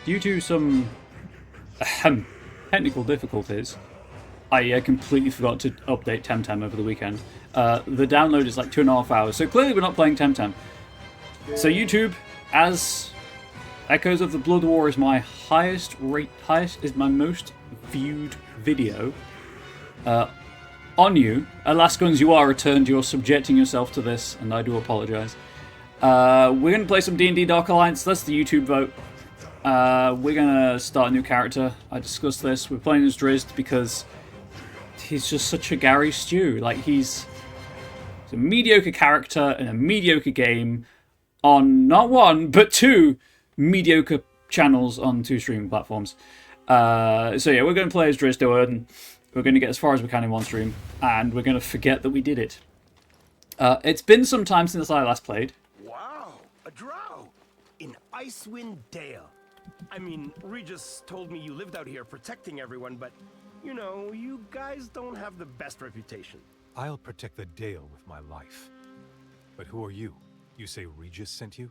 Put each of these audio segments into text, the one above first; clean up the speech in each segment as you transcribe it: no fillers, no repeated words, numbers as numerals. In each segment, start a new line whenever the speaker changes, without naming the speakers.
due to some technical difficulties, I completely forgot to update Temtem over the weekend. The download is like 2.5 hours, so clearly we're not playing Temtem. So YouTube, as Echoes of the Blood War is my is my most viewed video. On you, Alaskans, you are returned. You're subjecting yourself to this, and I do apologise. We're going to play some D&D Dark Alliance. That's the YouTube vote. We're going to start a new character. I discussed this. We're playing as Drizzt because he's just such a Gary Stew. Like, he's a mediocre character in a mediocre game on not one, but two mediocre channels on 2 streaming platforms. So yeah, we're going to play as Drizzt and we're going to get as far as we can in one stream, and we're going to forget that we did it. It's been some time since I last played.
Wow, a drow in Icewind Dale. I mean, Regis told me you lived out here protecting everyone, but, you know, you guys don't have the best reputation.
I'll protect the Dale with my life. But who are you? You say Regis sent you?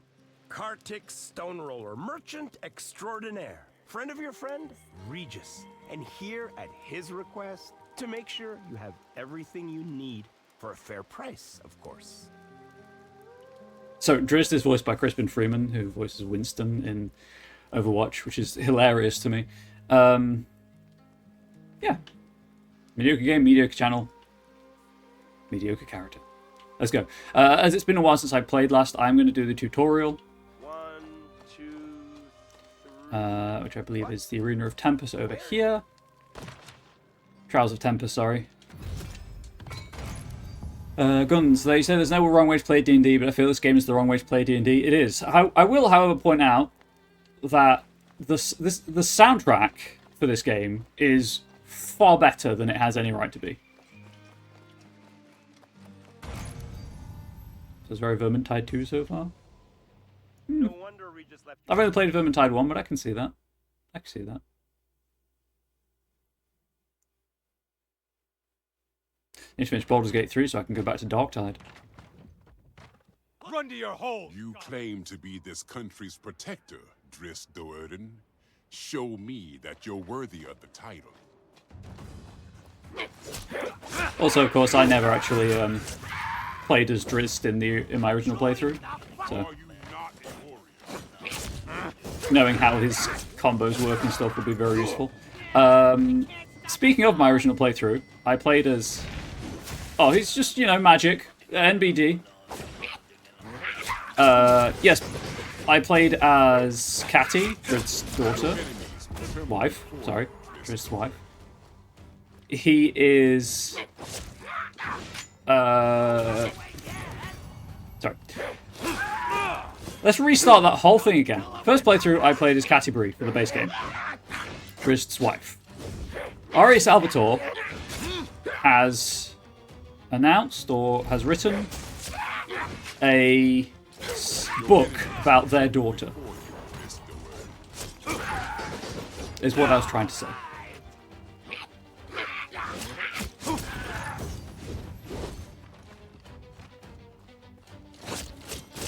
Kartik Stoneroller, merchant extraordinaire. Friend of your friend, Regis. And here at his request, to make sure you have everything you need for a fair price, of course.
So, Drizzt is voiced by Crispin Freeman, who voices Winston in Overwatch, which is hilarious to me. Yeah. Mediocre game, mediocre channel, mediocre character. Let's go. As it's been a while since I played last, I'm going to do the tutorial.
1, 2, 3.
Which I believe is the Arena of Tempest over here. Trials of Tempest, sorry. Guns. They say there's no wrong way to play D&D, but I feel this game is the wrong way to play D&D. It is. I will, however, point out that the soundtrack for this game is far better than it has any right to be. So it's very Vermintide 2 so far.
No wonder Regis left.
I've only played Vermintide 1, but I can see that. I can see that. Need to finish Baldur's Gate 3 so I can go back to Darktide.
Run to your hole!
You claim to be this country's protector, Drizzt Do'Urden. Show me that you're worthy of the title.
Also, of course, I never actually played as Drizzt in my original playthrough, so
Are you not a warrior?
knowing how his combos work and stuff would be very useful. Speaking of my original playthrough, I played as... Oh, he's just, you know, magic. NBD. Yes, I played as Catty, Drizzt's daughter. Wife, sorry. Drizzt's wife. He is... Sorry. Let's restart that whole thing again. First playthrough, I played as Catty Bree for the base game. Drizzt's wife. Ari Salvatore has announced or has written a book about their daughter. Is what I was trying to say.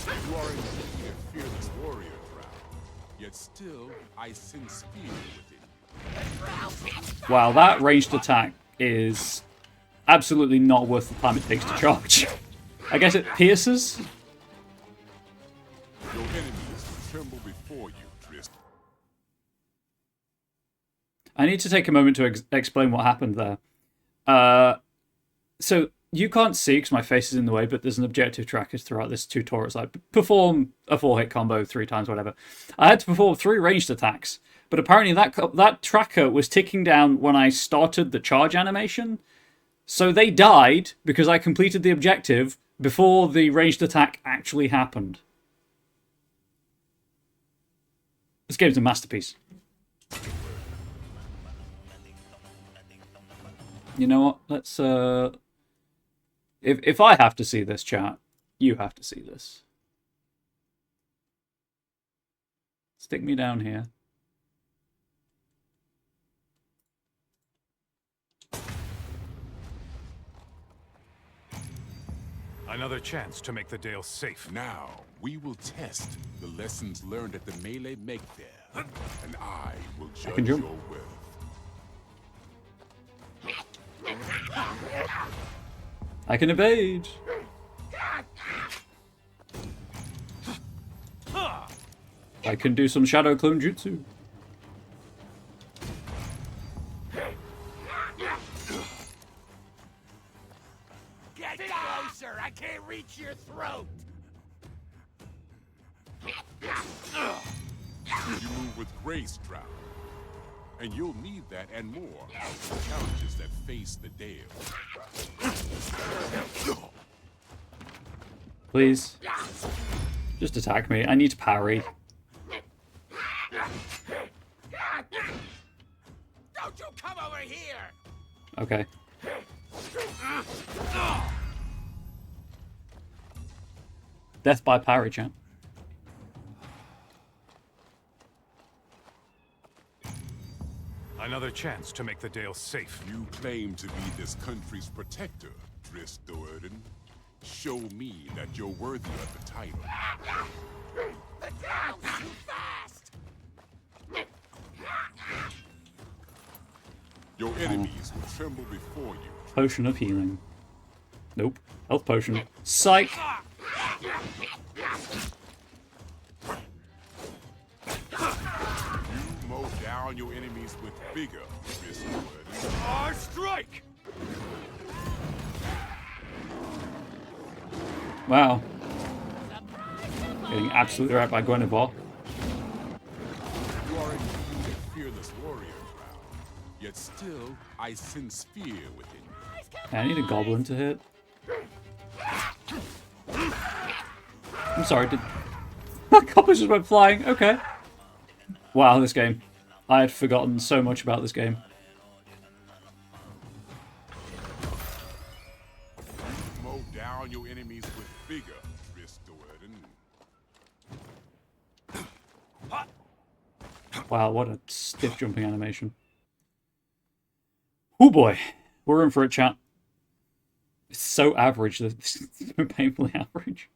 You are indeed a fearless warrior, Drow. Yet still, I sense fear within you.
Wow, that ranged attack is absolutely not worth the time it takes to charge. I guess it pierces?
Your enemies tremble before you, Drizzt.
I need to take a moment to explain what happened there. So, you can't see because my face is in the way, but there's an objective tracker throughout this tutorial. It's like, perform a 4-hit combo 3 times, whatever. I had to perform 3 ranged attacks, but apparently that tracker was ticking down when I started the charge animation. So they died because I completed the objective before the ranged attack actually happened. This game's a masterpiece. You know what? Let's, If I have to see this, chat, you have to see this. Stick me down here.
Another chance to make the Dale safe.
Now, we will test the lessons learned at the Melee Make Fair. and I will judge
can
your
jump.
worth.
I can evade. I can do some shadow clone jutsu.
Get closer! I can't reach your throat!
You move with grace, Drow. And you'll need that and more. The challenges that face the Dale.
Please. Just attack me. I need to parry.
Don't you come over here!
Okay. Death by parry, champ.
Another chance to make the Dale safe.
You claim to be this country's protector, Drizzt Do'Urden. Show me that you're worthy of the title.
The Dale's too fast!
Your enemies will tremble before you.
Potion of healing. Nope. Health potion. Psych!
You mow down your enemies with vigor, Drizzt Do'Urden.
Our strike!
Wow. Getting absolutely right by Guinevere.
You are indeed a fearless warrior, Drow. Yet still, I sense fear within you.
Yeah, I need a goblin to hit. I'm sorry, did... That goblin just went flying, okay. Wow, this game. I had forgotten so much about this game.
You mow down your enemies with vigor, Drizzt Do'Urden.
Wow, what a stiff jumping animation. Oh boy, we're in for it, chat. It's so average, it's so painfully average.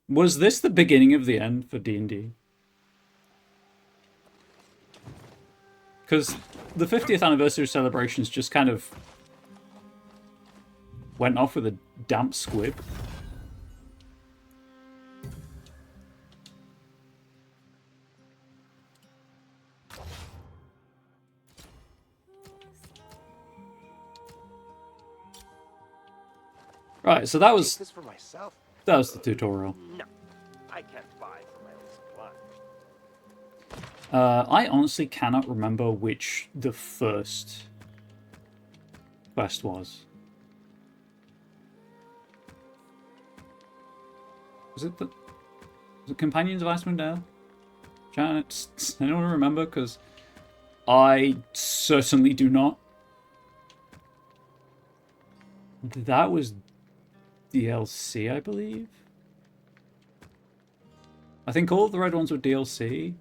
Was this the beginning of the end for D&D? Because the 50th anniversary celebrations just kind of went off with a damp squib. Right, so that was
This for myself?
the tutorial.
No, I can't buy for my own supply.
I honestly cannot remember which the first quest was. Was it Companions of Icewind Dale? Janet, anyone remember? Because I certainly do not. That was DLC, I believe. I think all of the red ones were DLC.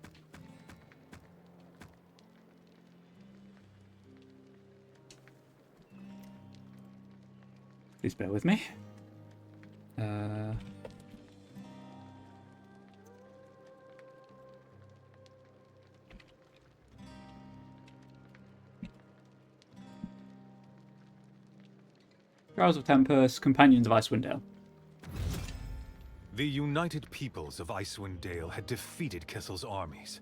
Please bear with me. Trials of Tempest, Companions of Icewind Dale.
The united peoples of Icewind Dale had defeated Kissel's armies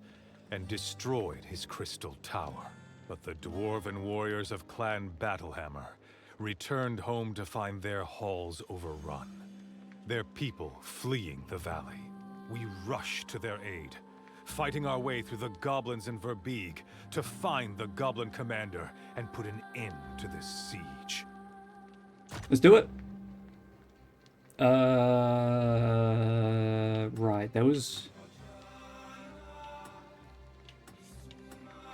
and destroyed his crystal tower. But the dwarven warriors of Clan Battlehammer returned home to find their halls overrun, their people fleeing the valley. We rushed to their aid, fighting our way through the goblins in Verbeeg to find the goblin commander and put an end to this siege.
Let's do it. Right, there was...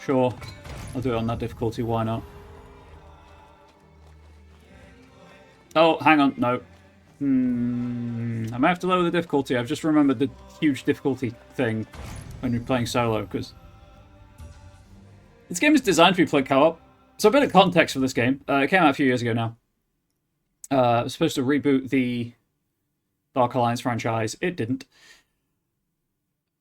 Sure, I'll do it on that difficulty, why not? Oh, hang on, no. I might have to lower the difficulty. I've just remembered the huge difficulty thing when you're playing solo, because... This game is designed to be played co-op. So a bit of context for this game. It came out a few years ago now. It was supposed to reboot the Dark Alliance franchise. It didn't.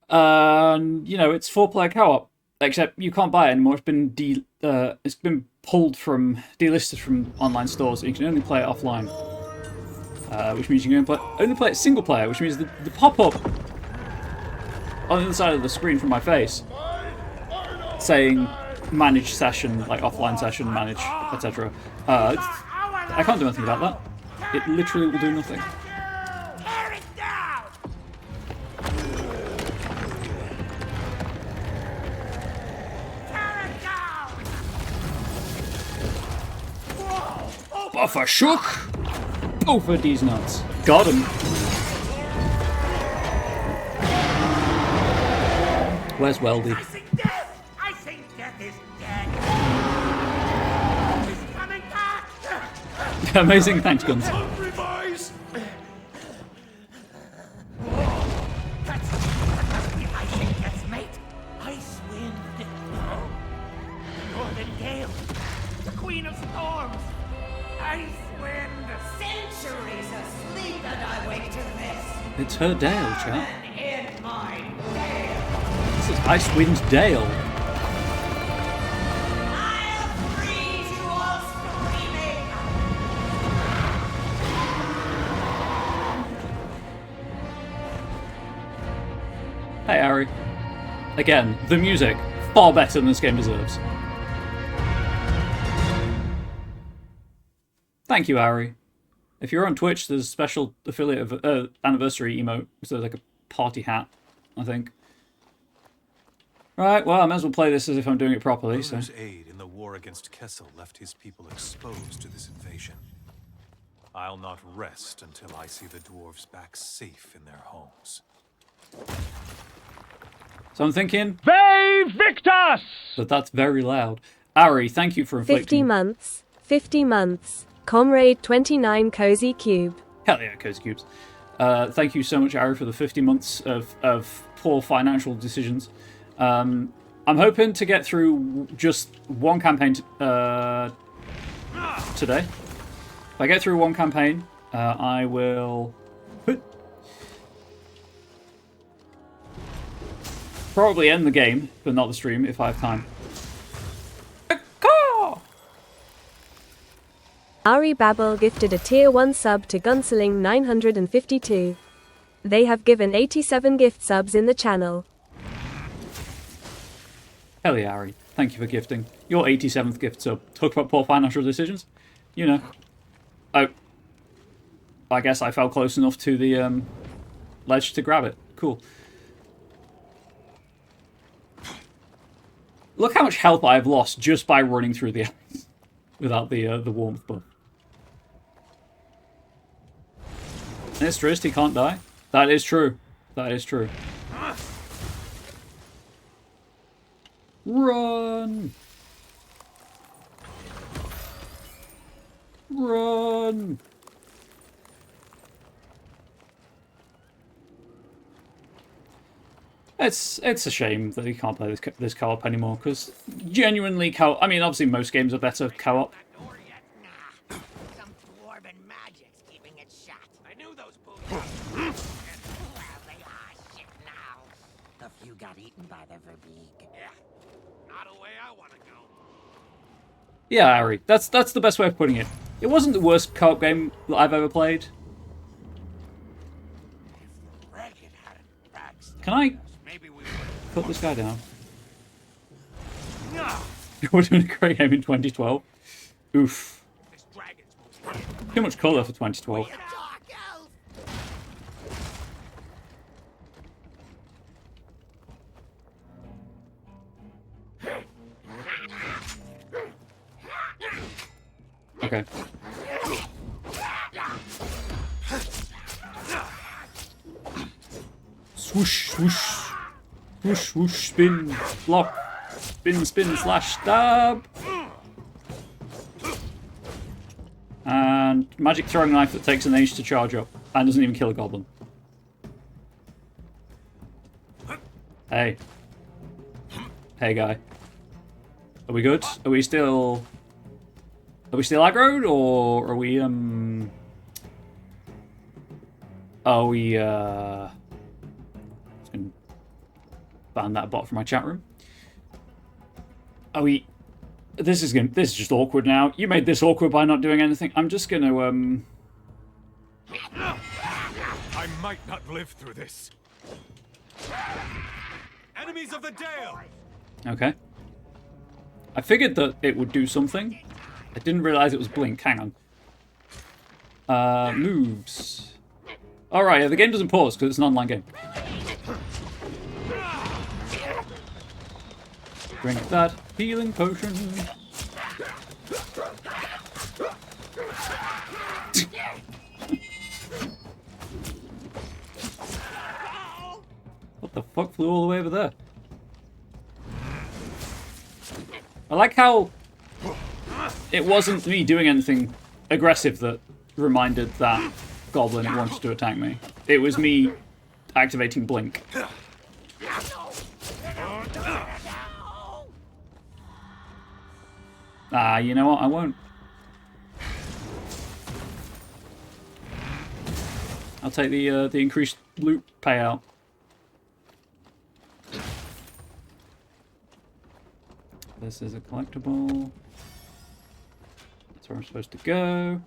You know, it's 4-player co-op, except you can't buy it anymore. It's been pulled from, delisted from online stores, so you can only play it offline. Which means you can only play it single player, which means the pop-up on the other side of the screen from my face saying manage session, like offline session, manage, etc. I can't do anything about that. It literally will do nothing. Buffer shook! Over these nuts. Got him. Where's Weldy?
I think death is dead. He's coming back.
Amazing, thanks, Guns.
Hungry boys. That's the icing gets mate. Icewind. Northern Gale. The Queen of Storms. Icewind.
Centuries asleep and I wake to this.
It's her Dale, chat.
And in my Dale.
This is Icewind Dale.
I'll freeze you all screaming.
Hey, Ari. Again, the music, far better than this game deserves. Thank you, Ari. If you're on Twitch, there's a special affiliate of anniversary emote. So like a party hat, I think. Right, well, I might as well play this as if I'm doing it properly. So.
Odin's aid in the war against Kessel left his people exposed to this invasion. I'll not rest until I see the dwarves back safe in their homes.
So I'm thinking...
They victus!
But that's very loud. Ari, thank you for inflicting...
50 months. 50 months. Comrade 29 Cozy Cube.
Hell yeah, Cozy Cubes. Thank you so much, Ari, for the 50 months of poor financial decisions. I'm hoping to get through just one campaign today. If I get through one campaign, I will... probably end the game, but not the stream, if I have time.
Ari Babel gifted a tier 1 sub to Gunsling 952. They have given 87 gift subs in the channel.
Hell yeah, Ari. Thank you for gifting. Your 87th gift sub. Talk about poor financial decisions. You know. Oh. I guess I fell close enough to the ledge to grab it. Cool. Look how much health I've lost just by running through the ice without the warmth buff. And it's Drizzt, he can't die. That is true. That is true. Run! Run! It's a shame that you can't play this co-op anymore, because genuinely co-op... I mean, obviously most games are better co-op.
Some dwarven magic's keeping it shut. I knew those boots. Well, they are shit now. A few got eaten by the Verbeeg. Yeah, not a way I want to go.
Yeah, Ari, that's the best way of putting it. It wasn't the worst co-op game that I've ever played. Can I cut this guy down? We're doing a great game in 2012. Oof. Too much colour for 2012. Okay. Swoosh, swoosh. Swoosh, swoosh, spin, block. Spin, spin, slash, stab. And magic throwing knife that takes an age to charge up. And doesn't even kill a goblin. Hey. Hey, guy. Are we good? Are we still aggroed, or are we, Oh, we just gonna ban that bot from my chat room. Oh, we. This is just awkward now. You made this awkward by not doing anything. I'm just gonna
I might not live through this. Enemies of the Dale!
Okay. I figured that it would do something. I didn't realize it was blink. Hang on. Moves. Alright, yeah, the game doesn't pause because it's an online game. Drink that healing potion. What the fuck flew all the way over there? I like how it wasn't me doing anything aggressive that reminded that goblin it wanted to attack me. It was me activating blink. Ah, you know what? I won't. I'll take the increased loot payout. This is a collectible. That's where I'm supposed to go.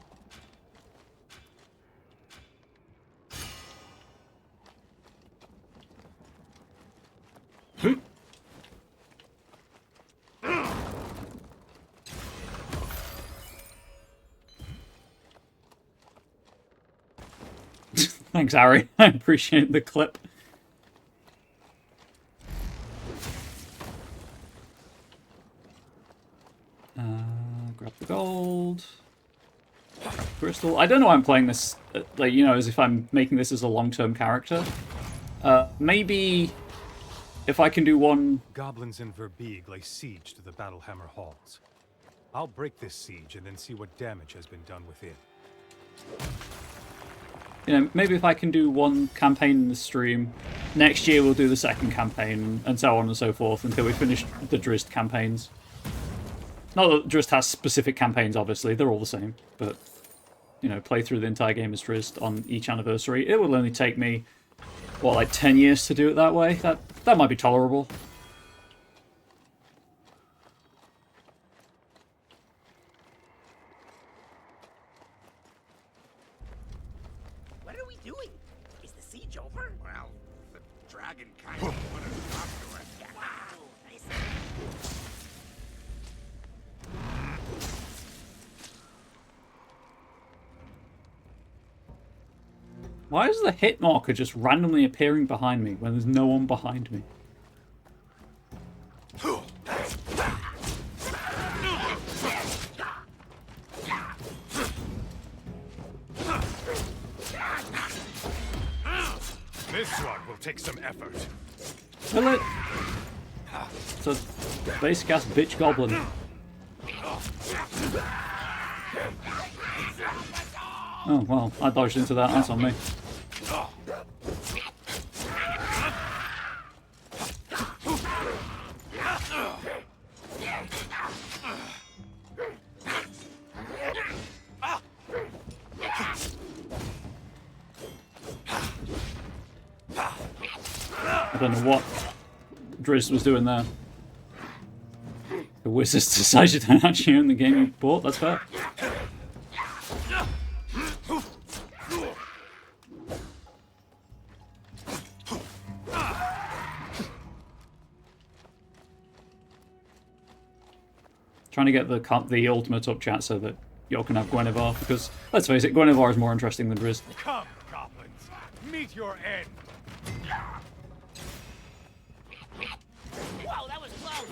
Thanks, Harry. I appreciate the clip. Grab the gold. Grab the crystal. I don't know why I'm playing this, like, you know, as if I'm making this as a long-term character. Maybe if I can do one...
Goblins in Verbeeg lay siege to the Battlehammer halls. I'll break this siege and then see what damage has been done within.
You know, maybe if I can do one campaign in the stream, next year we'll do the second campaign, and so on and so forth, until we finish the Drizzt campaigns. Not that Drizzt has specific campaigns, obviously, they're all the same, but, you know, play through the entire game as Drizzt on each anniversary. It will only take me, what, like 10 years to do it that way? That might be tolerable. Why is the hit marker just randomly appearing behind me when there's no one behind me?
This one will take some effort.
Will it? It's a basic ass bitch goblin. Oh, well, I dodged into that. That's on me. I don't know what Drizzt was doing there. The wizards decided to actually own the game you bought. That's fair. Trying to get the ultimate up chat so that y'all can have Guinevere, because let's face it, Guinevere is more interesting than Drizzt.
Come, goblins, meet your end.
Whoa, that was close.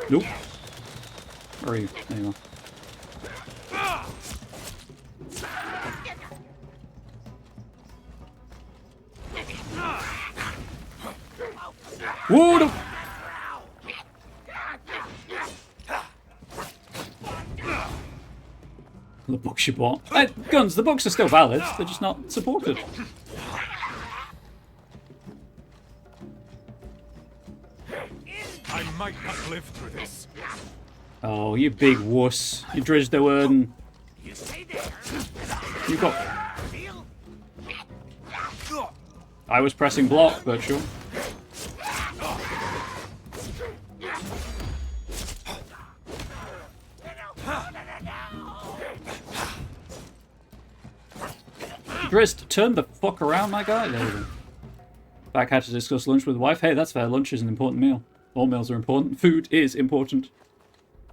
Nope. Where are you? There you are. Whoa! No. The books you bought. Guns, the books are still valid, they're just not supported.
I might not live through this.
Oh, you big wuss. You Drizzt the word.
You stay there.
You got.
Feel?
I was pressing block, but sure. Drizzt, turn the fuck around, my guy. There we go. Back had to discuss lunch with wife. Hey, that's fair. Lunch is an important meal. All meals are important. Food is important.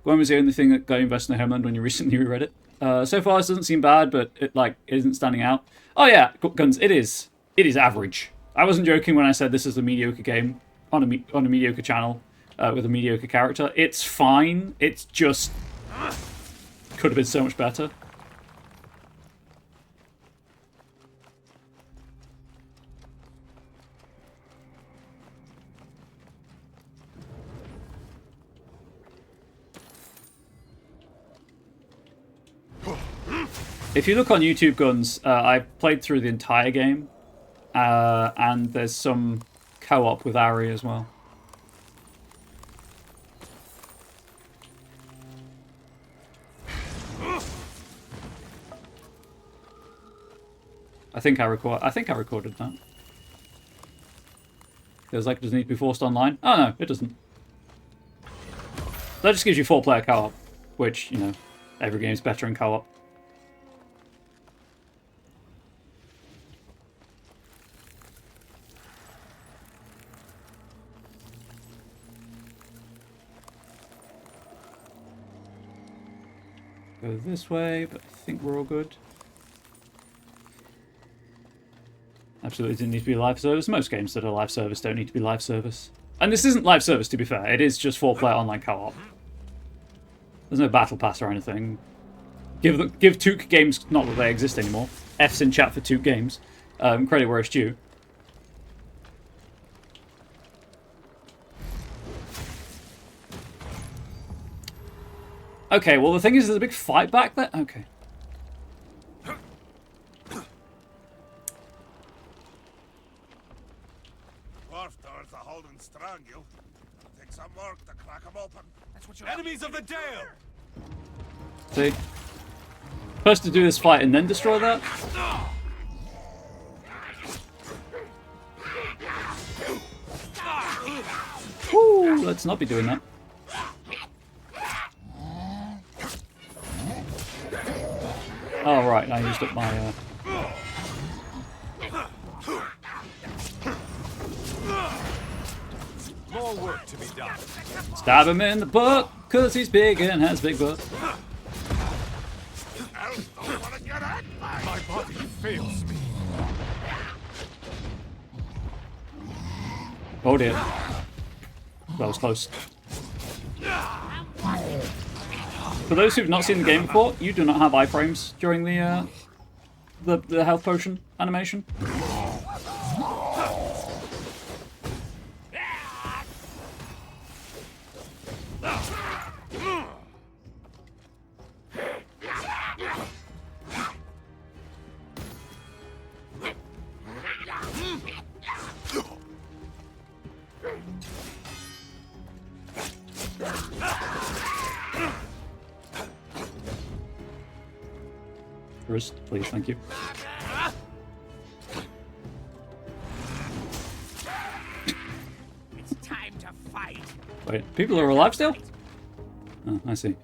When was the only thing that got you invested in the Homeland when you recently reread it? So far, this doesn't seem bad, but it isn't standing out. Oh yeah, Guns. It is. It is average. I wasn't joking when I said this is a mediocre game on a mediocre channel with a mediocre character. It's fine. It's just could have been so much better. If you look on YouTube, Guns, I played through the entire game, and there's some co-op with Ari as well. I think I recorded that. Feels like it doesn't need to be forced online. Oh no, it doesn't. That just gives you 4-player co-op, which, you know, every game's better in co-op. Go this way, but I think we're all good. Absolutely didn't need to be live service. Most games that are live service don't need to be live service. And this isn't live service, to be fair. It is just 4-player online co-op. There's no battle pass or anything. Give Took games, not that they exist anymore. F's in chat for Took games. Credit where it's due. Okay, well the thing is there's a big fight back there. Okay.
Doors are holding strong, you. It'll take some work to crack them open. That's what you're
Enemies of the Dale!
See? Supposed to do this fight and then destroy that? Woo! Let's not be doing that. Oh right, I used up my
More work to be done.
Stab him in the butt, cause he's big and has big butt.
My body fails me.
Oh dear. That was close. For those who've not seen the game before, you do not have iframes during the health potion animation. Drizzt, please, thank you.
It's time to fight.
Wait, people are alive still? Oh, I see.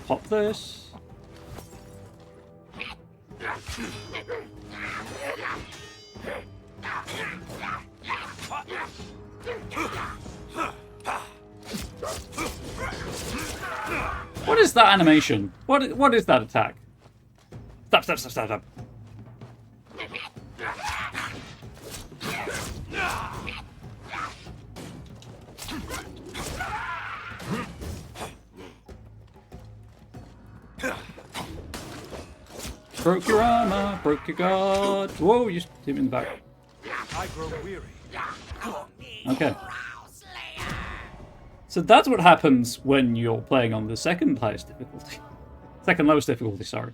Pop this. What is that animation? What is that attack? Stop, stop, stop, stop, stop. Broke your armor, broke your guard. Whoa, you hit me in the back.
I grow weary.
Okay. So that's what happens when you're playing on the second highest difficulty. Second lowest difficulty, sorry.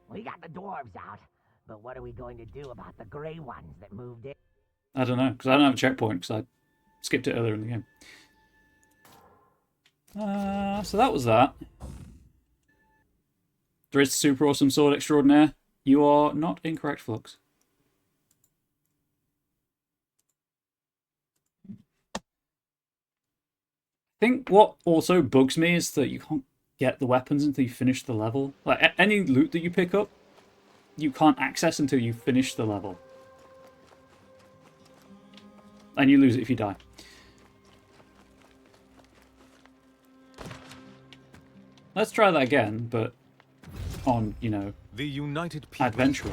We got the dwarves out, but what are we going to do about the gray ones that moved in?
I don't know, because I don't have a checkpoint, because skipped it earlier in the game. So that was that. Drizzt super awesome sword extraordinaire. You are not incorrect, Flux. I think what also bugs me is that you can't get the weapons until you finish the level. Like, any loot that you pick up, you can't access until you finish the level. And you lose it if you die. Let's try that again, but on, you know,
The United People.
Adventurer.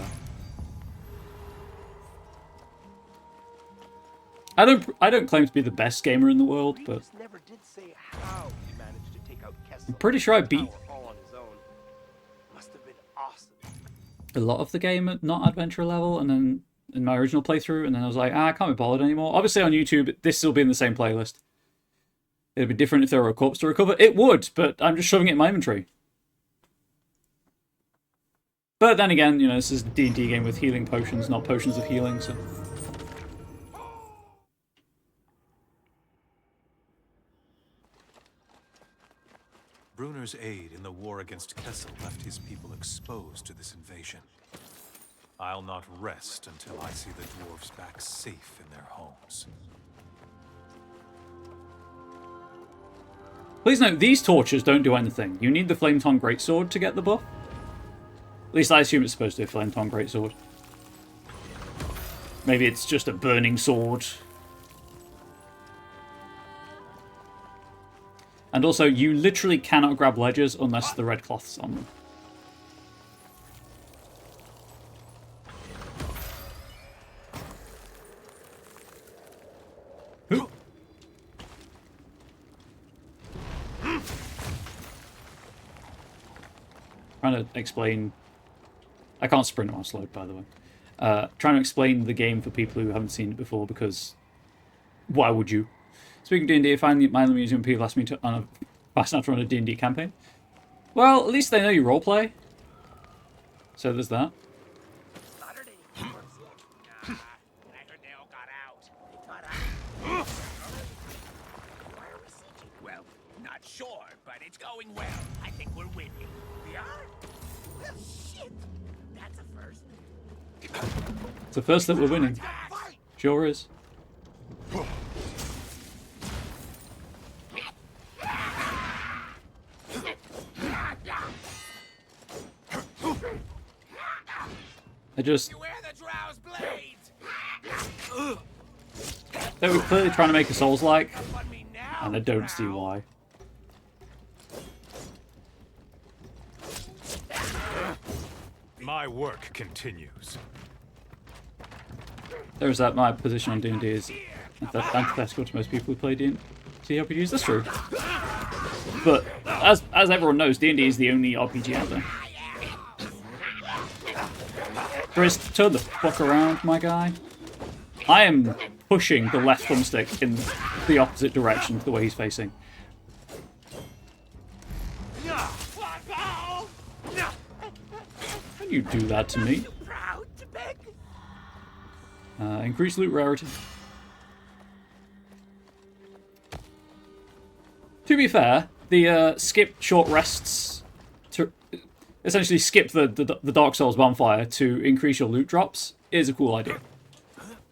I don't claim to be the best gamer in the world, but
Regis never did say how he managed to take out Kessel.
I'm pretty sure I beat
all on his own. Must have been awesome.
a lot of the game at not Adventurer level, and then in my original playthrough, and then I was like, I can't be bothered anymore. Obviously on YouTube, this will be in the same playlist. It'd be different if there were a corpse to recover. It would, but I'm just shoving it in my inventory. But then again, you know, this is a D&D game with healing potions, not potions of healing, so...
Bruner's aid in the war against Kessel left his people exposed to this invasion. I'll not rest until I see the dwarves back safe in their homes.
Please note, these torches don't do anything. You need the Flame Tongue Greatsword to get the buff. At least I assume it's supposed to be a Flame Tongue Greatsword. Maybe it's just a burning sword. And also, you literally cannot grab ledgers unless the red cloth's on them. Trying to explain... I can't sprint while slowed, by the way. Trying to explain the game for people who haven't seen it before, because why would you? Speaking of D&D, I find the Milo Museum people ask me to pass out on a D&D campaign. Well, at least they know you roleplay. So there's that.
Saturday. I heard they all got out. They got out. Why are we sieging? Well, not sure, but it's going well. I think we're winning. We are? Well, shit. That's a first.
It's the first that we're winning. Sure is. I just...
You wear the drow's blades.
They were clearly trying to make a Souls-like,
On me now.
and I don't see why.
My work continues.
There's that, my position on D&D is antithetical to most people who play D&D RPGs. That's true. But, as everyone knows, D&D is the only RPG out there. Drizzt, turn the fuck around, my guy. I am pushing the left thumbstick in the opposite direction to the way he's facing. Can you do that to me?
Proud to beg.
Increase loot rarity. To be fair, the skip short rests to essentially skip the Dark Souls bonfire to increase your loot drops is a cool idea.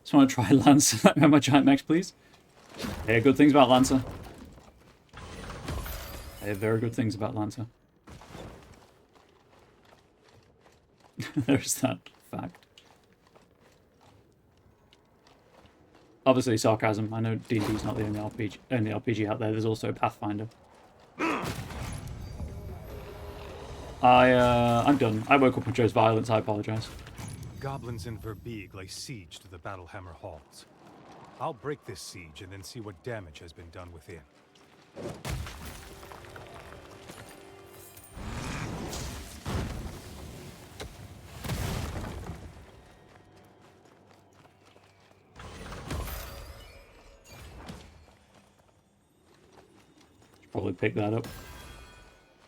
Just want to try Lancer. My giant mech, please. I hear good things about Lancer. I hear very good things about Lancer. There's that fact. Obviously, sarcasm. I know D&D's not the only RPG out there. There's also Pathfinder. I'm done. I woke up with Joe's violence. I apologize.
Goblins in Verbeeg lay siege to the Battlehammer halls. I'll break this siege and then see what damage has been done within.
Probably pick that up.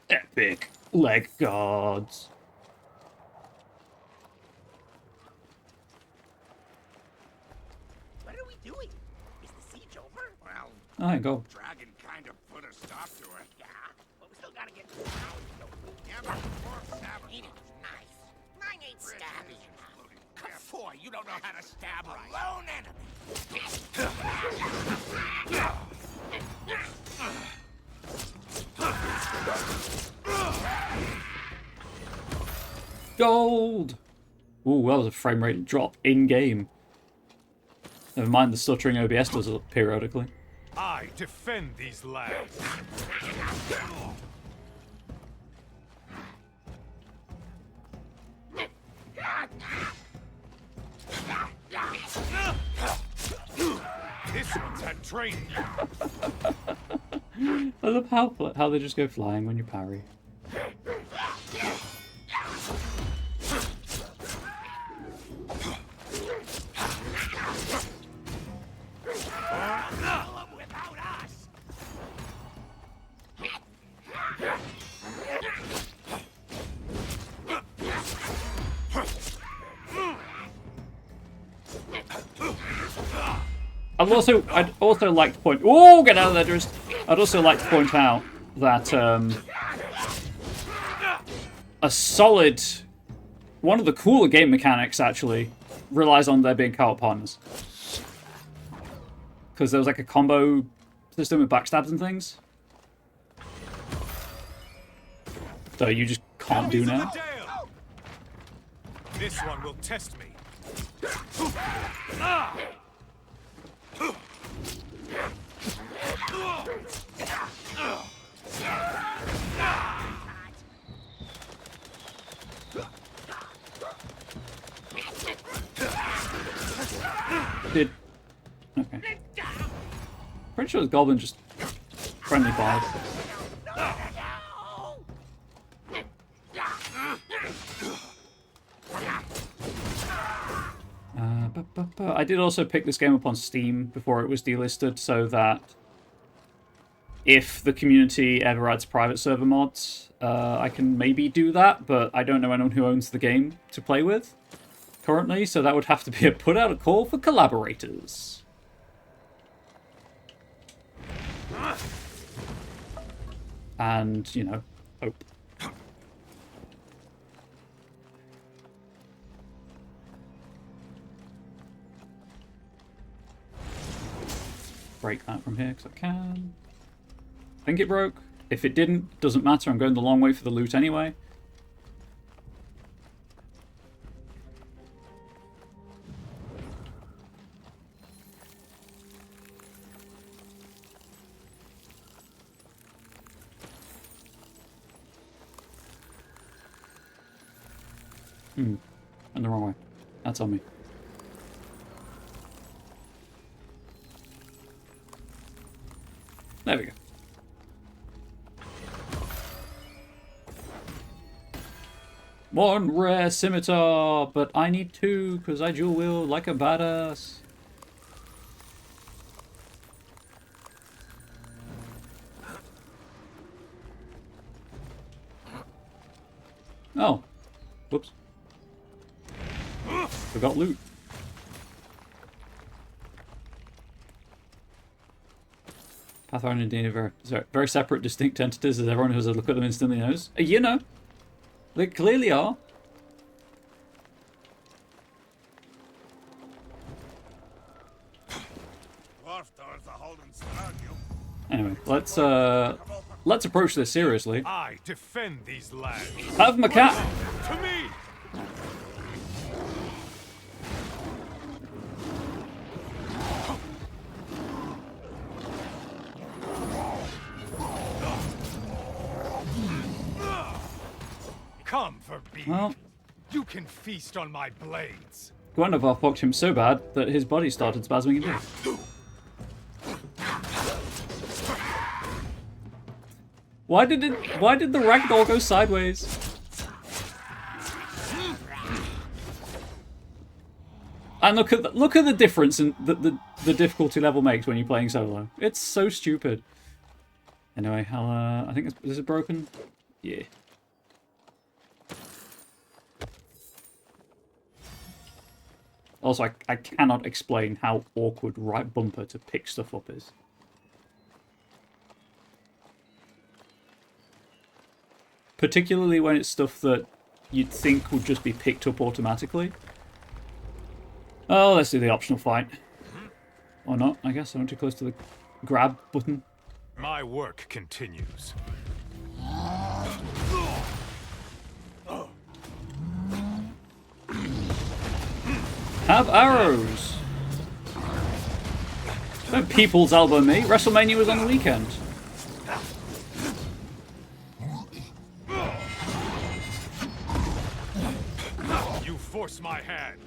Epic leg guards.
What are we doing? Is the siege over?
Oh, hey, go.
Dragon kind of put a stop to it.
Yeah, but we still gotta get down.
Yeah, but poor Saboteur.
Eating is nice. Mine ain't stabby enough.
Boy, you don't know how to stab right.
Lone enemy.
Gold! Ooh, that was a frame rate drop in-game. Never mind, the stuttering OBS does it periodically.
I defend these lands. This one's had training.
I love how they just go flying when you parry.
Without us.
I'd also like to point. Oh, get out of there, Drizzt! I'd also like to point out that a solid, one of the cooler game mechanics actually relies on there being co-op partners, because there was like a combo system with backstabs and things. So you just can't do now.
This one will test me.
Okay. Pretty sure the goblin just friendly fire. I did also pick this game up on Steam before it was delisted, so that if the community ever adds private server mods, I can maybe do that, but I don't know anyone who owns the game to play with currently, so that would have to be put out a call for collaborators. And, you know, hope. Break that from here because I can. I think it broke. If it didn't, doesn't matter. I'm going the long way for the loot anyway. And the wrong way. That's on me. There we go. One rare scimitar, but I need two because I dual wield like a badass. Oh. Whoops. Forgot loot. Pathfinder and D&D are very separate, distinct entities, as everyone who has a look at them instantly knows. You know. They clearly are. Anyway, let's approach this seriously.
I defend these lands.
Have my cat.
To me. Come for beef.
Well,
You can feast on my blades.
Gwendovar fucked him so bad that his body started spasming in death. Why did the ragdoll go sideways? And look at the difference in the difficulty level makes when you're playing solo. It's so stupid. Anyway, I think is it broken? Yeah. Also, I cannot explain how awkward right bumper to pick stuff up is. particularly when it's stuff that you'd think would just be picked up automatically. Oh, let's do the optional fight. Or not, I guess. I'm too close to the grab button.
My work continues.
Have arrows! Don't people's elbow me. WrestleMania was on the weekend.
You force my hand.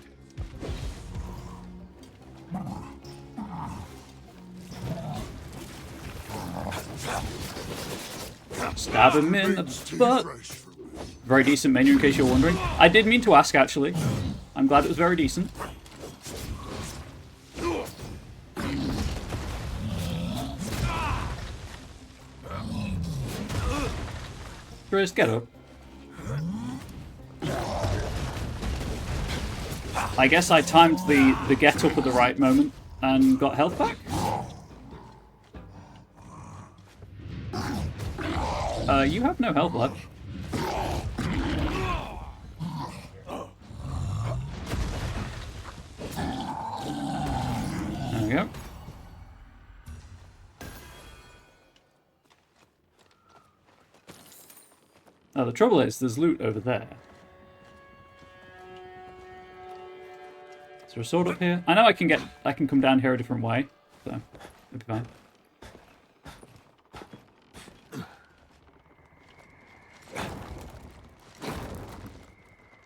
Stab him in the butt. Very decent menu, in case you're wondering. I did mean to ask, actually. I'm glad it was very decent. Drizzt, get up. I guess I timed the get up at the right moment and got health back. You have no health left. There we go. Oh, the trouble is, there's loot over there. Is there a sword up here? I know I can come down here a different way, so it'll be fine.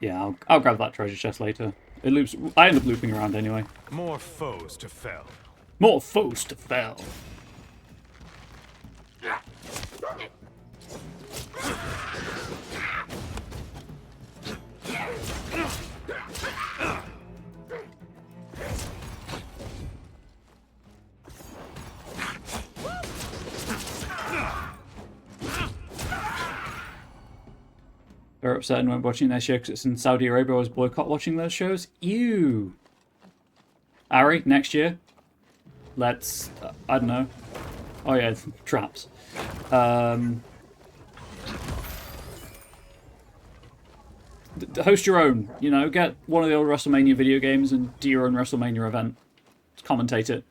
Yeah, I'll grab that treasure chest later. It loops. I end up looping around anyway.
More foes to fell.
More foes to fell. They're upset and won't watching their show because it's in Saudi Arabia. I was boycott watching those shows. Ew. Ari, next year, let's, I don't know. Oh yeah, traps. Host your own, you know, get one of the old WrestleMania video games and do your own WrestleMania event. Commentate it.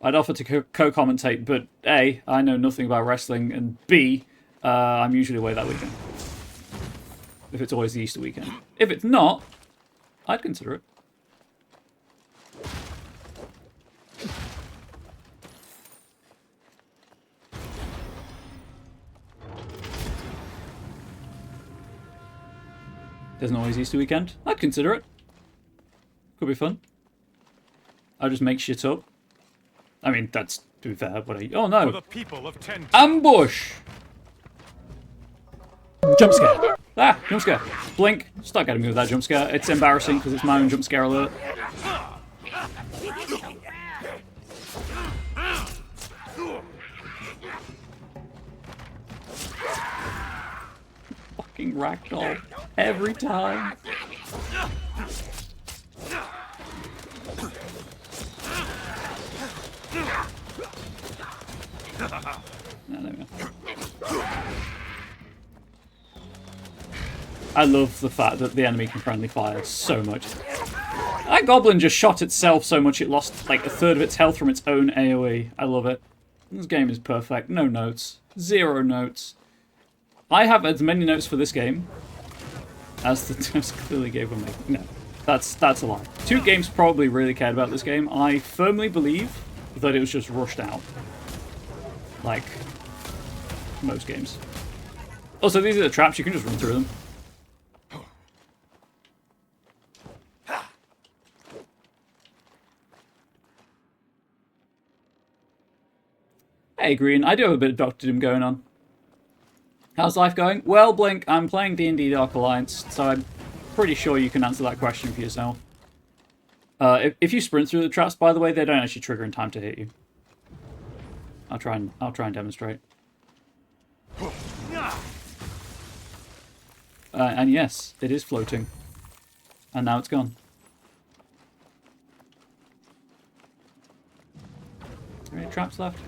I'd offer to co-commentate, but A, I know nothing about wrestling, and B, I'm usually away that weekend. If it's always the Easter weekend. If it's not, I'd consider it. There's no always Easter weekend. I'd consider it. Could be fun. I'll just make shit up. I mean, that's, to be fair, what I... Oh no!
For the people of
Ambush! Jump scare. Ah, jump scare. Blink. Start getting me with that jump scare. It's embarrassing because it's my own jump scare alert. Fucking ragdoll. Every time. No, there we go. I love the fact that the enemy can friendly fire so much. That goblin just shot itself so much it lost like a third of its health from its own AoE. I love it. This game is perfect. No notes. 0 notes. I have as many notes for this game as the test clearly gave me. No, that's a lie. 2 games probably really cared about this game. I firmly believe that it was just rushed out. Like most games. Also, these are the traps. You can just run through them. Hey, Green. I do have a bit of Doctor Doom going on. How's life going? Well, Blink, I'm playing D&D Dark Alliance, so I'm pretty sure you can answer that question for yourself. If you sprint through the traps, by the way, they don't actually trigger in time to hit you. I'll try and demonstrate. And yes, it is floating. And now it's gone. Any traps left?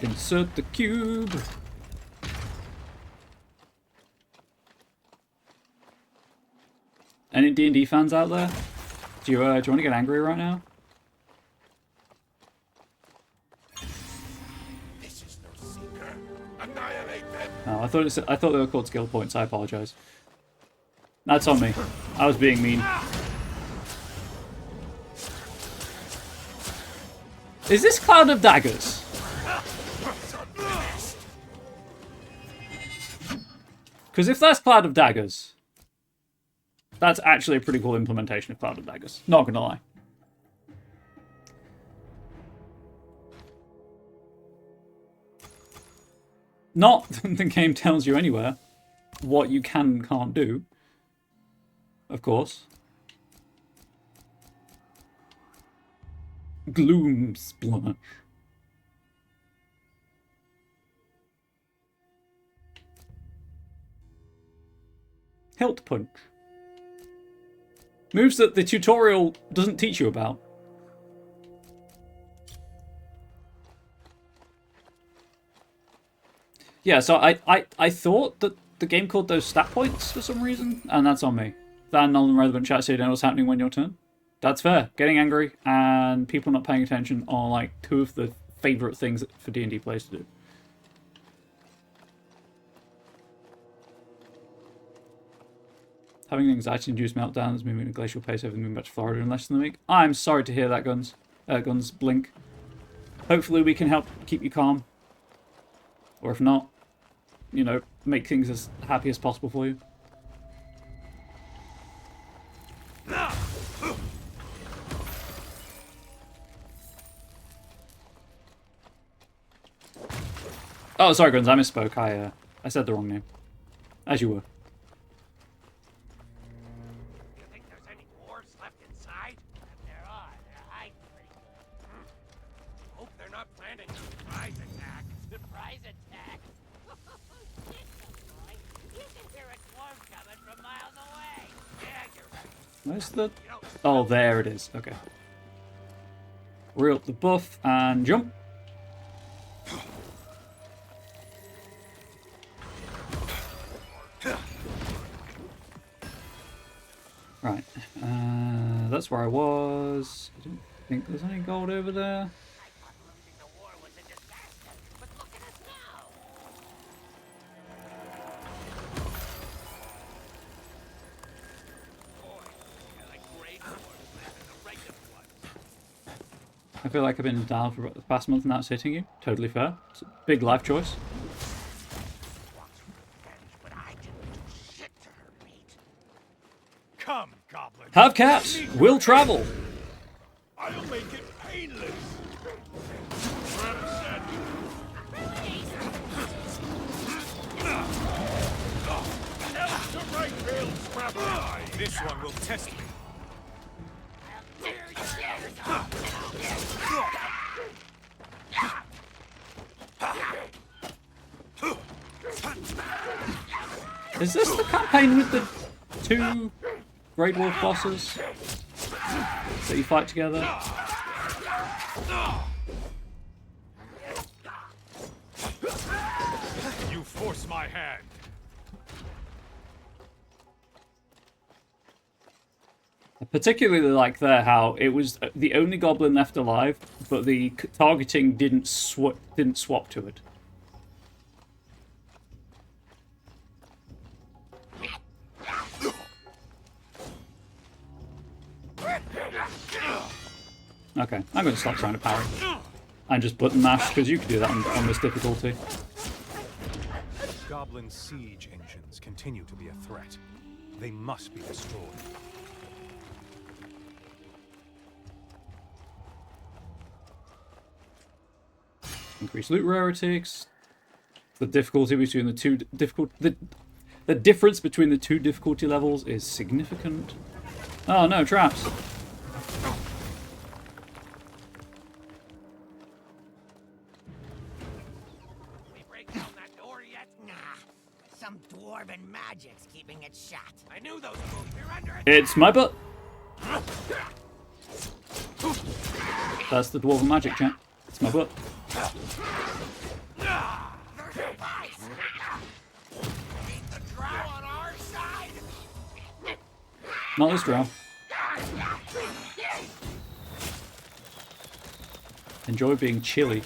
Insert the cube. Any D&D fans out there? Do you want to get angry right now?
This is no seeker. Annihilate them.
No, I thought they were called skill points. I apologize. That's on me. I was being mean. Is this Cloud of Daggers? Because if that's Cloud of Daggers, that's actually a pretty cool implementation of Cloud of Daggers. Not gonna lie. Not that the game tells you anywhere what you can and can't do, of course. Gloom Splash. Hilt Punch. Moves that the tutorial doesn't teach you about. Yeah, so I thought that the game called those stat points for some reason, and that's on me. That non-relevant chat so you know what's happening when your turn. That's fair. Getting angry and people not paying attention are like two of the favourite things for D&D players to do. Having an anxiety-induced meltdowns, moving at a glacial pace over moving back to Florida in less than a week. I'm sorry to hear that, Guns. Guns, blink. Hopefully we can help keep you calm. Or if not, you know, make things as happy as possible for you. Oh, sorry, Guns. I misspoke. I said the wrong name. As you were.
You think there's any dwarves left inside? If there are, they're hiding pretty good. Hope they're not planning a surprise attack. Surprise attack? Shit, boy. You can hear a dwarf coming from miles away. Yeah, you're right.
Where's the... Oh, there it is. Okay. Reel up the buff and jump. Right. That's where I was. I didn't think there's any gold over there.
I thought losing the war was a disaster, but look at us now. Boy, I like great dwarves than the regular ones.
I feel like I've been down for the past month and now it's hitting you. Totally fair. It's a big life choice.
But I didn't do shit to her meat.
Come, goblin.
Have cats. We'll travel.
I'll make it painless.
This one will test me.
Tear your ears off.
Is this the campaign with the two Great Wolf bosses that you fight together?
You force my hand.
I particularly like there how it was the only goblin left alive, but the targeting didn't swap to it. Okay, I'm going to stop trying to parry. And just button mash, because you can do that on this difficulty.
Goblin siege engines continue to be a threat. They must be destroyed.
Increase loot rarity. The difficulty between the two the difference between the two difficulty levels is significant. Oh no, traps.
We break down that door yet? Nah. Some dwarven magic's keeping it shut. I knew those moves were under attack.
It's my butt. That's the dwarven magic, chat. It's my butt.
There's a vice! Beat the drow on our side!
Not this drow. Enjoy being chilly.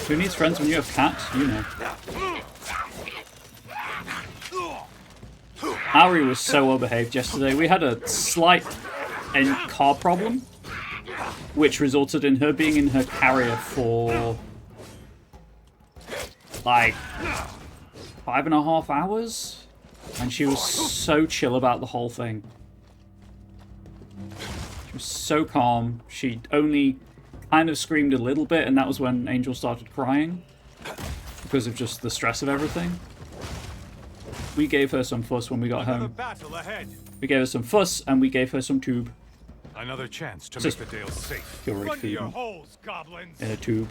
Who needs friends when you have cats? You know. Ari was so well behaved yesterday. We had a slight car problem, which resulted in her being in her carrier for like 5.5 hours, and she was so chill about the whole thing. She was so calm. She only kind of screamed a little bit, and that was when Angel started crying because of just the stress of everything. We gave her some fuss when we got home.
Battle ahead.
We gave her some fuss, and we gave her some tube.
Another chance to
Just
make the Dale safe.
puree
Run to your
feed
holes, goblins.
in a tube.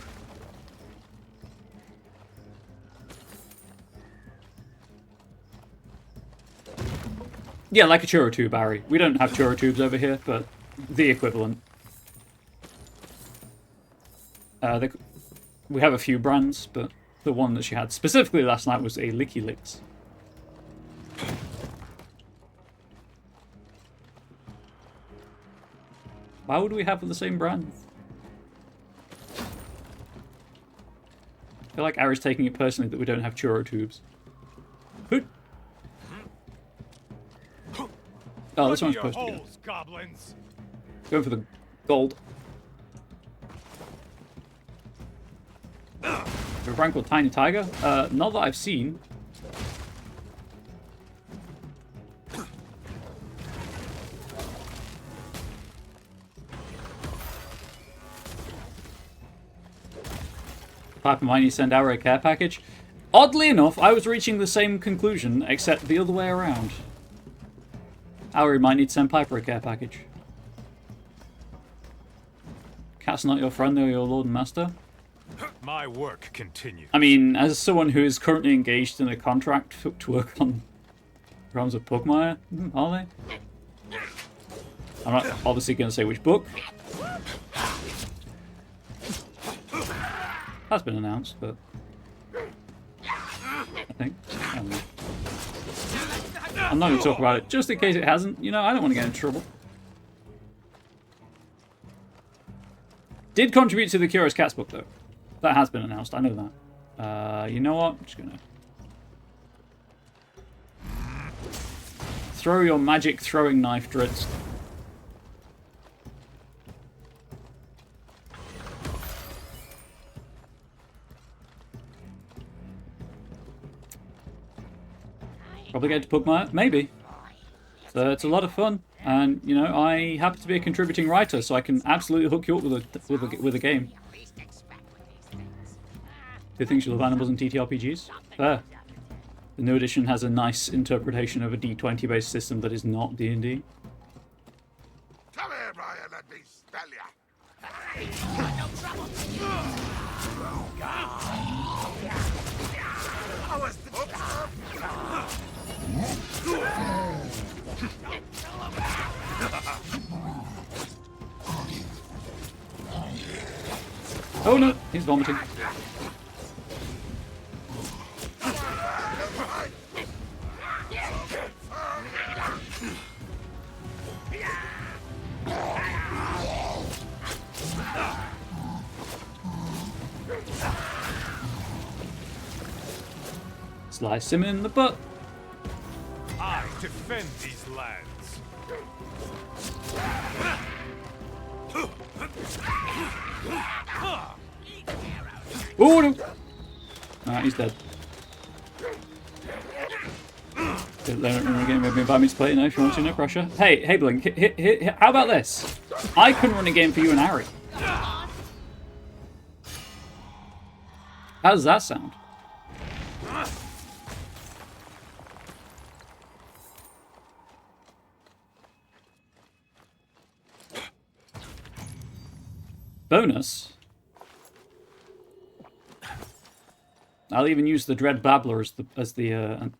Yeah, like a churro tube, Barry. We don't have churro tubes over here, but the equivalent. We have a few brands, but the one that she had specifically last night was a Licky Licks. Why would we have the same brand? I feel like Ari's taking it personally that we don't have churro tubes. Hoot. Oh, this one's supposed to be good.
Goblins.
Going for the gold. A brand called Tiny Tiger? Not that I've seen. Piper might need to send Arrow a care package. Oddly enough, I was reaching the same conclusion, except the other way around. Arrow might need to send Piper a care package. Cat's not your friend, they're your lord and master.
My work continues.
I mean, as someone who is currently engaged in a contract to work on Realms of Pugmire, are they? I'm not obviously going to say which book. That's been announced, but I think. I don't know. I'm not going to talk about it, just in case it hasn't. You know, I don't want to get in trouble. Did contribute to the Curious Cats book, though. That has been announced, I know that. You know what? I'm just going to throw your magic throwing knife, Drizzt. Probably get to Pugmire? Maybe. So it's a lot of fun. And, you know, I happen to be a contributing writer, so I can absolutely hook you up with a game. Who thinks you love animals and TTRPGs? Fair. The new edition has a nice interpretation of a D20 based system that is not D&D.
Come here, Brian, let me spell ya.
No trouble.
I was
Oh no, he's vomiting. Slice him in the butt.
I defend these lands.
Oh no! Alright, he's dead. Invite me to play it now if you want to, no pressure. Hey, Blink, how about this? I can run a game for you and Ari. How does that sound? Bonus. I'll even use the Dread Babbler as the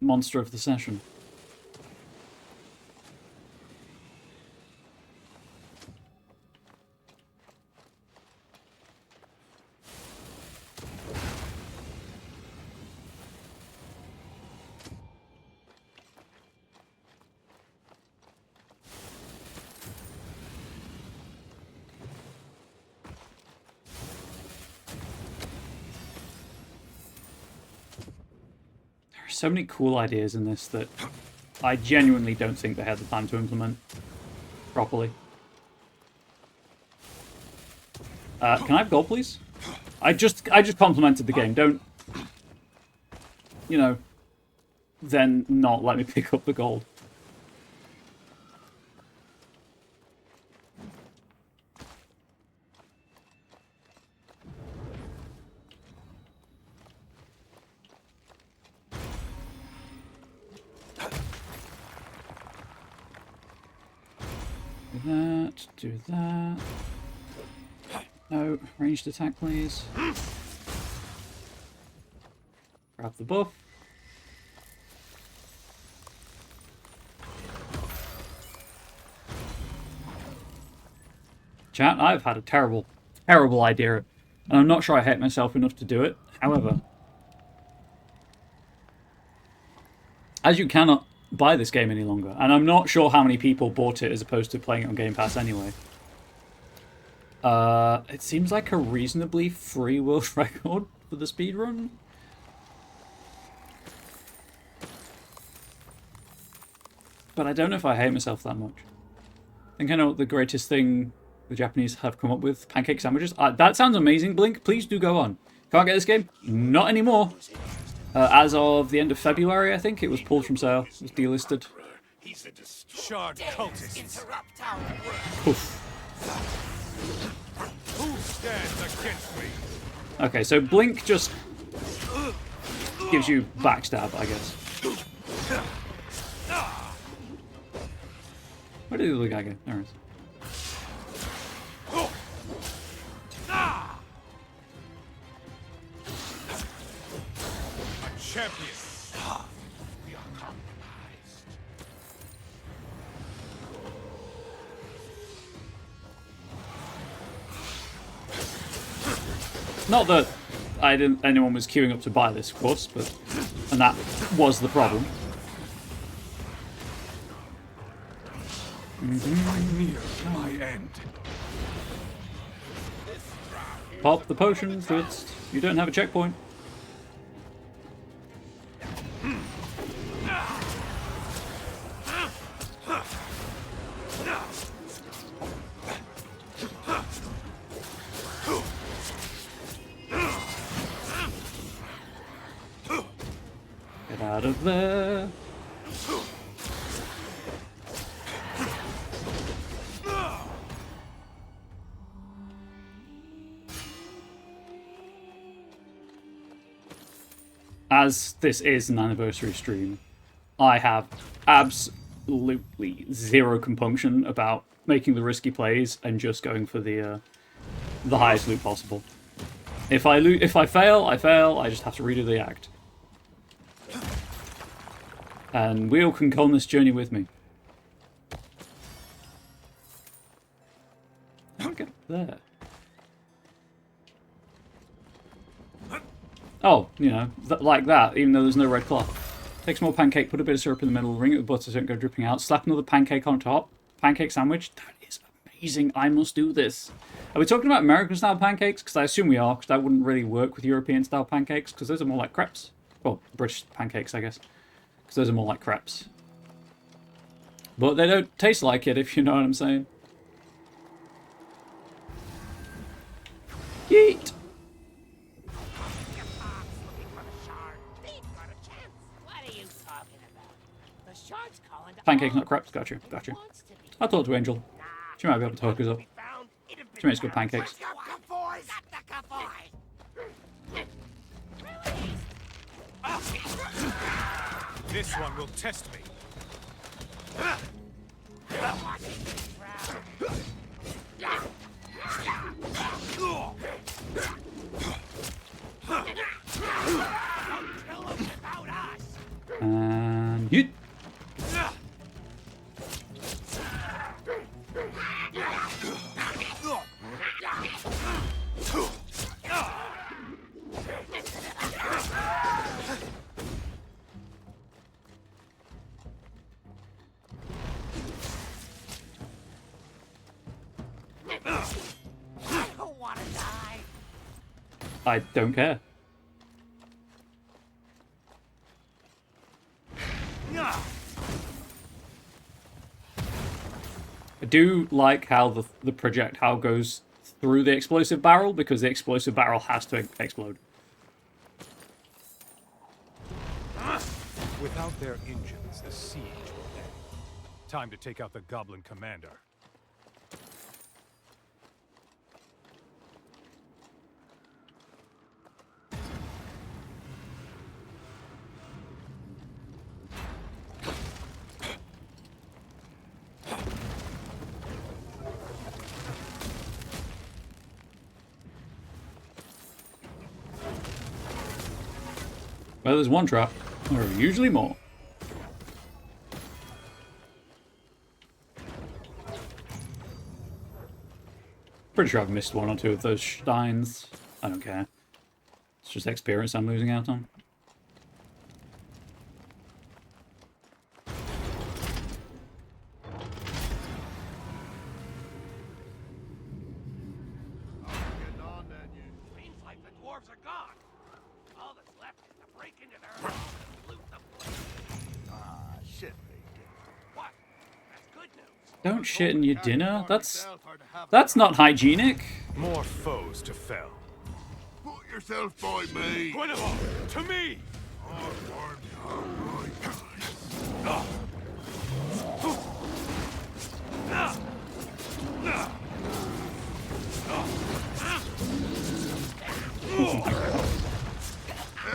monster of the session. so many cool ideas in this that I genuinely don't think they had the time to implement properly. Can I have gold, please? I just complimented the game. Don't, you know, then not let me pick up the gold. Do that, do that. No, ranged attack, please. Grab the buff. Chat, I've had a terrible, terrible idea, and I'm not sure I hate myself enough to do it. However, as you cannot buy this game any longer, and I'm not sure how many people bought it as opposed to playing it on Game Pass anyway. It seems like a reasonably free world record for the speedrun. But I don't know if I hate myself that much. I think I know what the greatest thing the Japanese have come up with. Pancake sandwiches. That sounds amazing, Blink. Please do go on. Can't get this game? Not anymore. As of the end of February, I think, it was pulled from sale. It was delisted.
Shard cultists.
Oof.
Who stands against me?
Okay, so Blink just gives you backstab, I guess. Where did the other guy go? There he is.
A champion.
We are compromised.
Not that anyone was queuing up to buy this, of course, but and that was the problem.
Near my end.
Pop the potion, Drizzt. You don't have a checkpoint. Get out of there. As this is an anniversary stream, I have absolutely zero compunction about making the risky plays and just going for the highest loot possible. If I fail, I fail. I just have to redo the act. And Wheel can go on this journey with me. How do I get there? Oh, you know, like that, even though there's no red cloth. Take a small pancake, put a bit of syrup in the middle, ring it with butter so it don't go dripping out, slap another pancake on top, pancake sandwich. That is amazing. I must do this. Are we talking about American-style pancakes? Because I assume we are, because that wouldn't really work with European-style pancakes, because those are more like crepes. Well, British pancakes, I guess. Because those are more like crepes. But they don't taste like it, if you know what I'm saying. Yeet! Pancake, not crepes. Gotcha, gotcha. I talked to Angel. She might be able to hook us up. She makes good pancakes.
This one will test me.
And yeet! I don't care. I do like how the projectile goes through the explosive barrel, because the explosive barrel has to explode.
Without their engines, the siege will end. Time to take out the goblin commander.
Well, there's one trap. There are usually more. Pretty sure I've missed one or two of those steins. I don't care. It's just experience I'm losing out on.
Seems like the dwarves are gone. All that's left is to break into their house and loot the place.
Ah, shit they did.
What? That's good news.
Don't shit in your dinner? That's not hygienic.
More foes to fell.
Put yourself by me.
Guinevere, to me!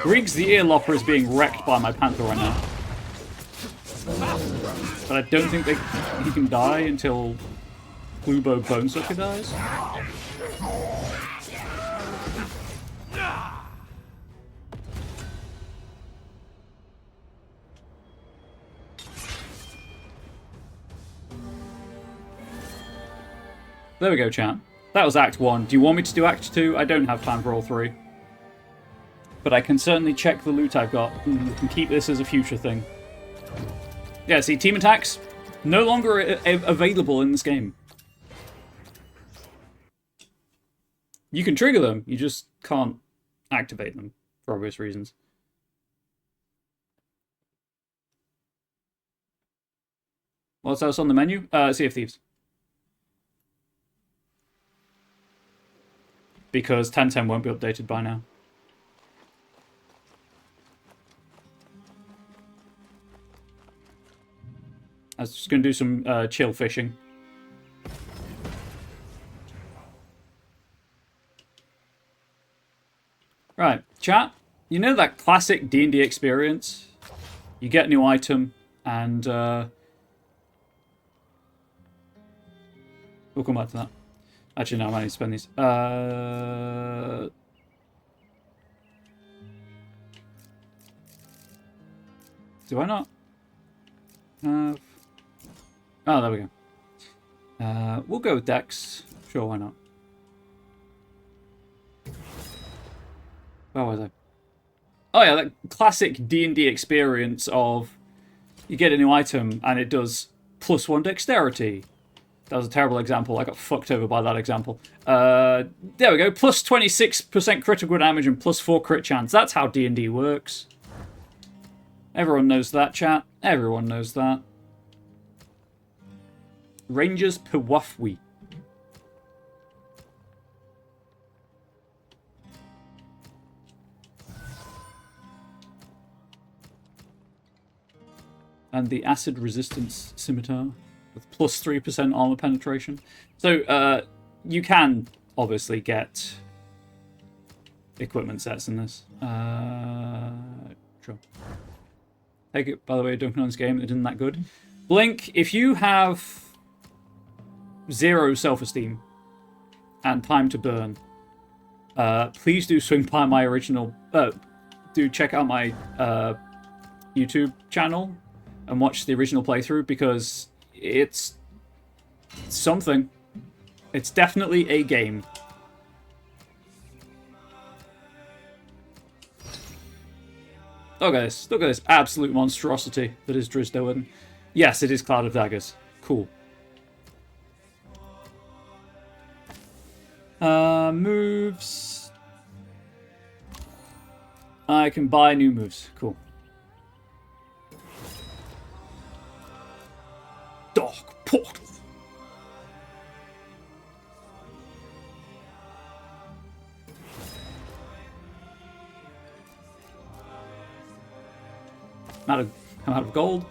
Griggs the Earlopper is being wrecked by my panther right now. But I don't think he can die until Bluebo Bonesucker dies. There we go, chat. That was Act 1. Do you want me to do Act 2? I don't have time for all three. But I can certainly check the loot I've got and keep this as a future thing. Yeah, see, team attacks no longer available in this game. You can trigger them, you just can't activate them for obvious reasons. What's else on the menu? Sea of Thieves. Because 10.10 won't be updated by now. I was just going to do some chill fishing. Right, chat. You know that classic D&D experience? You get a new item, and we'll come back to that. Actually, no, I need to spend these. Do I not have... Oh, there we go. We'll go with Dex. Sure, why not? Where was I? Oh yeah, that classic D&D experience of you get a new item and it does +1 dexterity. That was a terrible example. I got fucked over by that example. There we go. +26% critical damage and +4 crit chance. That's how D&D works. Everyone knows that, chat. Everyone knows that. Rangers Pewafwi. And the acid resistance scimitar with +3% armor penetration. So you can obviously get equipment sets in this. Sure. Take it, by the way, Duncan's game, it isn't that good. Blink, if you have 0 self-esteem and time to burn, please do swing by my original... do check out my YouTube channel and watch the original playthrough, because it's something. It's definitely a game. Look at this. Look at this absolute monstrosity that is Drizzt. Yes, it is Cloud of Daggers. Cool. Moves. I can buy new moves. Cool. Dark Portal. out of gold.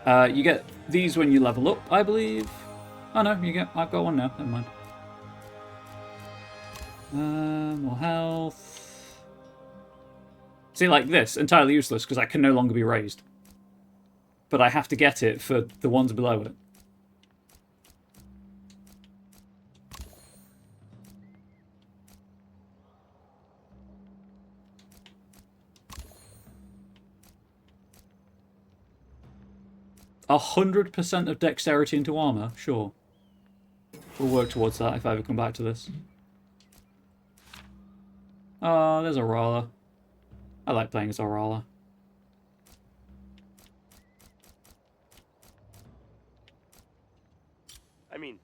You get these when you level up, I believe. Oh no, I've got one now. Never mind. More health. See, like this, entirely useless because I can no longer be raised. But I have to get it for the ones below it. A 100% of dexterity into armor? Sure. We'll work towards that if I ever come back to this. Oh, there's a brawler. I like playing as a brawler.
I mean,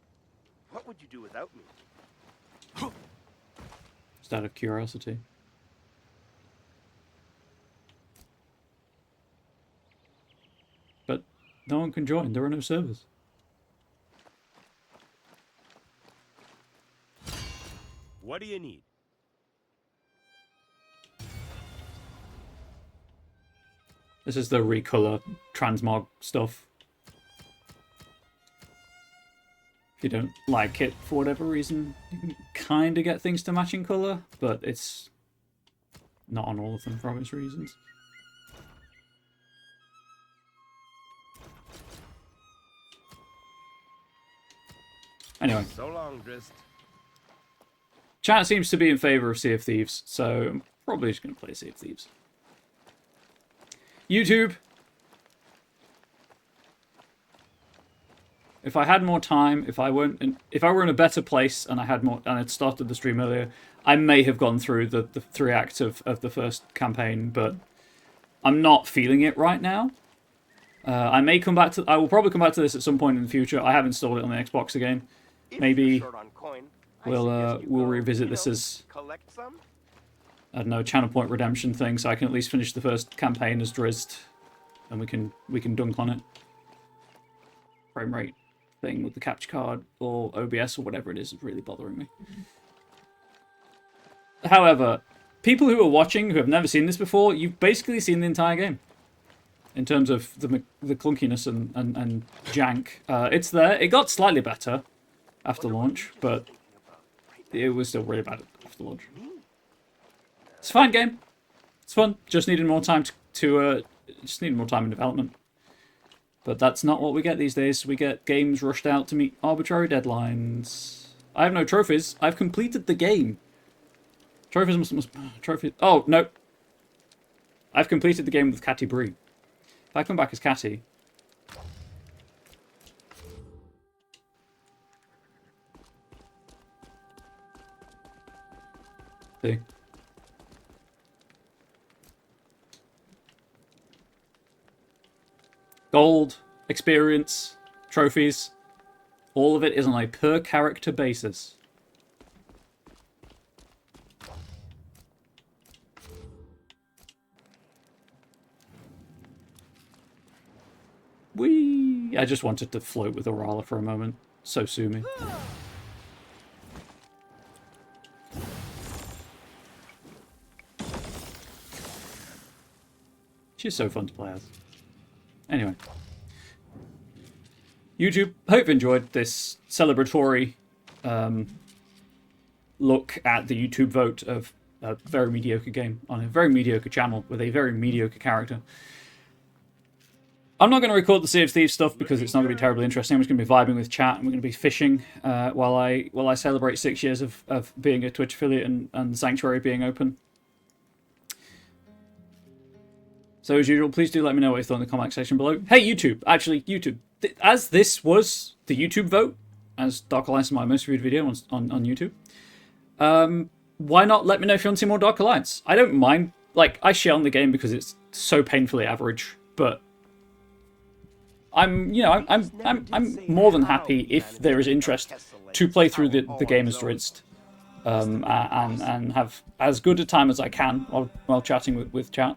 what would you do without me?
Just out of curiosity. But no one can join. There are no servers.
What do you need?
This is the recolor transmog stuff. If you don't like it for whatever reason, you can kind of get things to match in color, but it's not on all of them for obvious reasons. Anyway.
So long, Drizzt.
Chat seems to be in favour of Sea of Thieves, so I'm probably just going to play Sea of Thieves. YouTube. If I had more time, if I were in a better place and I had more, and I'd started the stream earlier, I may have gone through the 3 acts of the first campaign, but I'm not feeling it right now. I will probably come back to this at some point in the future. I have installed it on the Xbox again. Maybe we'll revisit this as, I don't know, channel point redemption thing, so I can at least finish the first campaign as Drizzt, and we can dunk on it. Frame rate thing with the capture card or OBS or whatever it is really bothering me. However, people who are watching who have never seen this before, you've basically seen the entire game in terms of the clunkiness and jank. It's there. It got slightly better after launch, but it was still really bad after launch. It's a fine game. It's fun. Just needed more time just needed more time in development. But that's not what we get these days. We get games rushed out to meet arbitrary deadlines. I have no trophies. I've completed the game. Trophies must trophies. Oh no. I've completed the game with Catty Bree. If I come back as Catty. See. Gold, experience, trophies, all of it is on a per character basis. Whee! I just wanted to float with Aurala for a moment. So sue me. She's so fun to play as. Anyway. YouTube, hope you enjoyed this celebratory look at the YouTube vote of a very mediocre game on a very mediocre channel with a very mediocre character. I'm not going to record the Sea of Thieves stuff because it's not going to be terribly interesting. I'm just going to be vibing with chat and we're going to be fishing while I celebrate 6 years of being a Twitch affiliate and Sanctuary being open. So as usual, please do let me know what you thought in the comment section below. Hey YouTube, actually YouTube, as this was the YouTube vote, as Dark Alliance is my most viewed video on YouTube, why not let me know if you want to see more Dark Alliance? I don't mind, like, I shit on the game because it's so painfully average, but I'm more than happy if there is interest to play through the game as Drizzt, and have as good a time as I can while chatting with chat.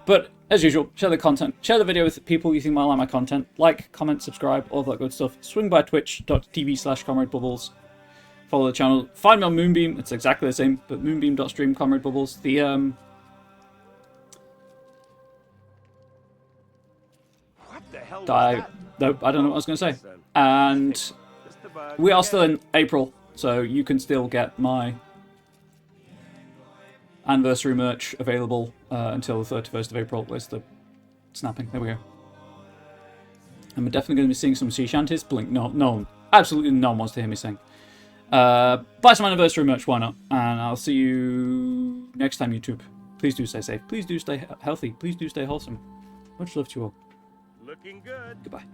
But as usual, share the content, share the video with people you think might like my content, like, comment, subscribe, all that good stuff. Swing by twitch.tv/ComradeBubbles. Follow the channel. Find me on Moonbeam. It's exactly the same, but moonbeam.stream ComradeBubbles. Nope, I don't know what I was going to say. And we are still in April, so you can still get my anniversary merch available until the 31st of April. Where's the snapping? There we go. And we're definitely going to be seeing some sea shanties. Blink. No one. Absolutely no one wants to hear me sing. Buy some anniversary merch, why not? And I'll see you next time, YouTube. Please do stay safe. Please do stay healthy. Please do stay wholesome. Much love to you all.
Looking good.
Goodbye.